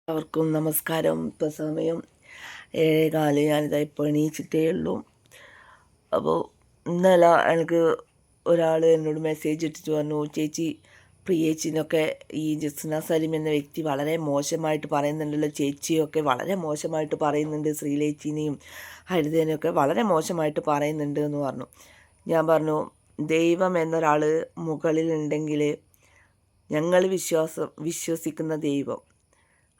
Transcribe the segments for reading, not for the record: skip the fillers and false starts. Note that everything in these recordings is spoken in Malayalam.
എല്ലാവർക്കും നമസ്കാരം. ഇപ്പോൾ സമയം 7:15. ഞാനിതാ ഇപ്പോൾ എണീച്ചിട്ടേ ഉള്ളൂ. അപ്പോൾ ഇന്നലെ എനിക്ക് ഒരാൾ എന്നോട് മെസ്സേജ് ഇട്ടിട്ട് പറഞ്ഞു, ചേച്ചി പ്രിയേച്ചിനൊക്കെ ഈ ജസ്ന സലിം എന്ന വ്യക്തി വളരെ മോശമായിട്ട് പറയുന്നുണ്ടല്ലോ, ചേച്ചിയൊക്കെ വളരെ മോശമായിട്ട് പറയുന്നുണ്ട്, ശ്രീലേച്ചിനെയും ഹരിതേനെയൊക്കെ വളരെ മോശമായിട്ട് പറയുന്നുണ്ട് എന്ന് പറഞ്ഞു. ഞാൻ പറഞ്ഞു, ദൈവം എന്നൊരാൾ മുകളിലുണ്ടെങ്കിൽ ഞങ്ങൾ വിശ്വസിക്കുന്ന ദൈവം,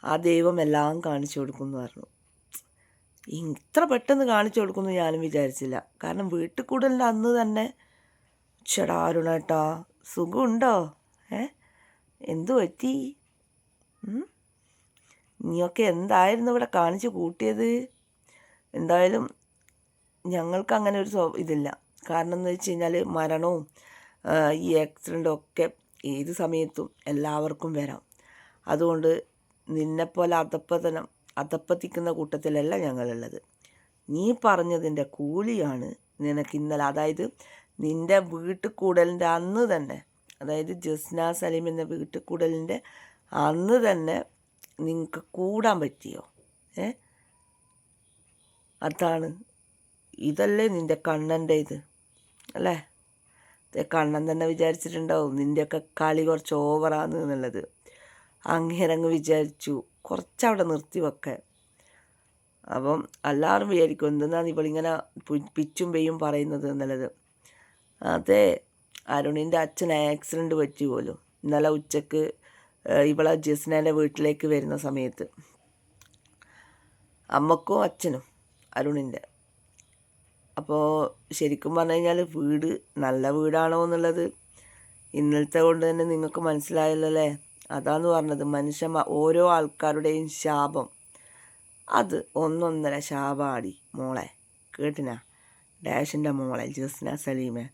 ആ ദൈവം എല്ലാം കാണിച്ചു കൊടുക്കുമെന്ന് പറഞ്ഞു. ഇത്ര പെട്ടെന്ന് കാണിച്ചു കൊടുക്കുമെന്ന് ഞാനും വിചാരിച്ചില്ല. കാരണം വീട്ടിൽ കൂടലിൻ്റെ അന്ന് തന്നെ ചേടാ അരുണേട്ടാ സുഖമുണ്ടോ, എന്തു പറ്റി, നീയൊക്കെ എന്തായിരുന്നു ഇവിടെ കാണിച്ചു കൂട്ടിയത്? എന്തായാലും ഞങ്ങൾക്ക് അങ്ങനെ ഒരു ഇതില്ല. കാരണം എന്ന് വെച്ച് കഴിഞ്ഞാൽ മരണവും ഈ ആക്സിഡൻറ്റും ഒക്കെ ഏത് സമയത്തും എല്ലാവർക്കും വരാം. അതുകൊണ്ട് നിന്നെപ്പോലെ അധപ്പതിക്കുന്ന കൂട്ടത്തിലല്ല ഞങ്ങളുള്ളത്. നീ പറഞ്ഞതിൻ്റെ കൂലിയാണ് നിനക്ക് ഇന്നലെ, അതായത് നിൻ്റെ വീട്ടിൽ കൂടലിൻ്റെ അന്ന് തന്നെ, അതായത് ജസ്ന സലീം എന്ന വീട്ടിൽ കൂടലിൻ്റെ അന്ന് തന്നെ നിങ്ങൾക്ക് കൂടാൻ പറ്റിയോ? അതാണ്, ഇതല്ലേ നിൻ്റെ കണ്ണൻ്റെ ഇത് അല്ലേ? കണ്ണൻ തന്നെ വിചാരിച്ചിട്ടുണ്ടാവും നിൻ്റെയൊക്കെ കളി കുറച്ച് ഓവറാണ് എന്നുള്ളത്. അങ്ങേരങ്ങ് വിചാരിച്ചു കുറച്ചവിടെ നിർത്തി വെക്കാൻ. അപ്പം എല്ലാവരും വിചാരിക്കും എന്തെന്നാണ് ഇവളിങ്ങനെ പിച്ചും പെയ്യും പറയുന്നത് എന്നുള്ളത്. അതെ, അരുണിൻ്റെ അച്ഛൻ ആക്സിഡൻറ്റ് പറ്റി പോലും ഇന്നലെ ഉച്ചക്ക് ഇവളെ ജസ്നേൻ്റെ വീട്ടിലേക്ക് വരുന്ന സമയത്ത്. അമ്മക്കും അച്ഛനും അരുണിൻ്റെ. അപ്പോൾ ശരിക്കും പറഞ്ഞു കഴിഞ്ഞാൽ വീട് നല്ല വീടാണോ എന്നുള്ളത് ഇന്നലത്തെ കൊണ്ട് തന്നെ നിങ്ങൾക്ക് മനസ്സിലായല്ലോ അല്ലേ? അതാന്ന് പറഞ്ഞത്, ഓരോ ആൾക്കാരുടെയും ശാപം അത് ഒന്നൊന്നര ശാപാടി മോളെ. കേട്ടിനാ? ഡാഷിൻ്റെ മോളെ ജസ്ന സലീമെ,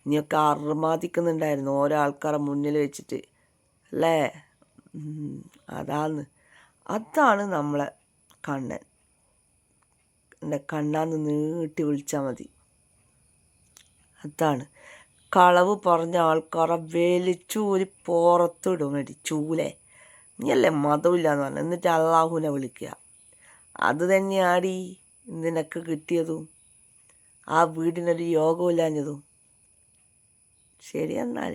നീയൊക്കെ അർമാദിക്കുന്നുണ്ടായിരുന്നു ഓരോ ആൾക്കാരെ മുന്നിൽ വെച്ചിട്ട് അല്ലേ? അതാണ് നമ്മളെ കണ്ണൻ. എൻ്റെ കണ്ണാന്ന് നീട്ടി വിളിച്ചാൽ മതി. അതാണ് കളവ് പറഞ്ഞ ആൾക്കാരെ വലിച്ചൂരി പുറത്തിടും. ചൂലേ, നീയല്ലേ മതമില്ലാന്ന് പറഞ്ഞു, എന്നിട്ട് അള്ളാഹുവിനെ വിളിക്കുക. അത് തന്നെയാടി നിനക്ക് കിട്ടിയതും ആ വീടിനൊരു യോഗമില്ലാഞ്ഞതും. ശരി എന്നാൽ.